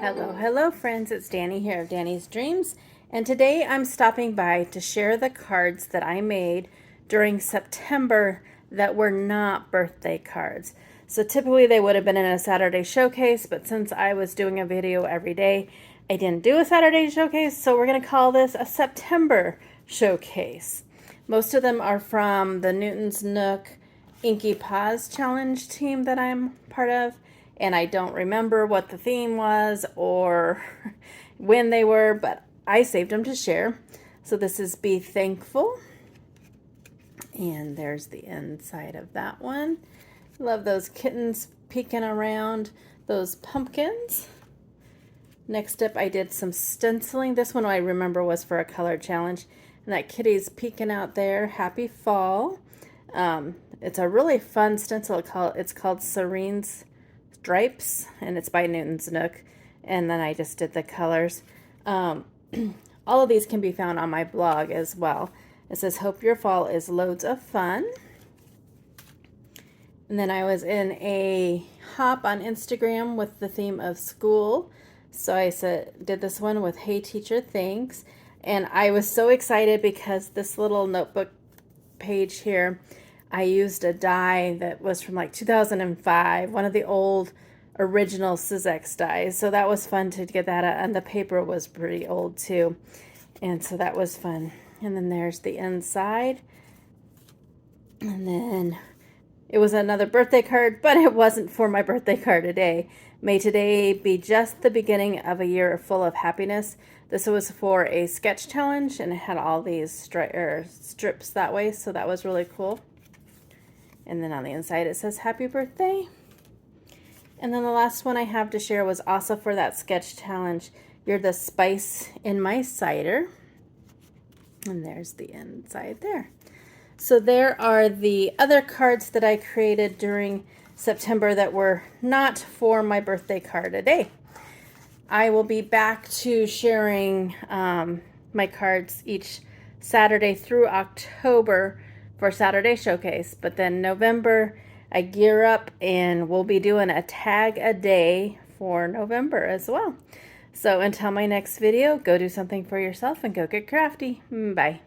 Hello friends, it's Danny here of Danny's Dreams, and today I'm stopping by to share the cards that I made during September that were not birthday cards. So typically they would have been in a Saturday showcase, but since I was doing a video every day, I didn't do a Saturday showcase, so we're going to call this a September showcase. Most of them are from the Newton's Nook Inky Paws Challenge team that I'm part of. And I don't remember what the theme was or when they were, but I saved them to share. So this is Be Thankful. And there's the inside of that one. Love those kittens peeking around those pumpkins. Next up, I did some stenciling. This one I remember was for a color challenge. And that kitty's peeking out there. Happy fall. It's a really fun stencil. It's called Serene's Stripes, and it's by Newton's Nook. And then I just did the colors. All of these can be found on my blog as well. It says, hope your fall is loads of fun. And then I was in a hop on Instagram with the theme of school. So I did this one with Hey Teacher, Thanks. And I was so excited because this little notebook page here, I used a die that was from like 2005, one of the old original Sizzix dies. So that was fun to get that out, and the paper was pretty old too. And so that was fun. And then there's the inside. And then it was another birthday card, but it wasn't for my birthday card today. May today be just the beginning of a year full of happiness. This was for a sketch challenge, and it had all these strips that way, so that was really cool. And then on the inside it says happy birthday. And then the last one I have to share was also for that sketch challenge. You're the spice in my cider. And there's the inside there. So there are the other cards that I created during September that were not for my birthday card today. I will be back to sharing my cards each Saturday through October for Saturday Showcase, but then November I gear up and we'll be doing a tag a day for November as well. So until my next video, go do something for yourself and go get crafty. Bye.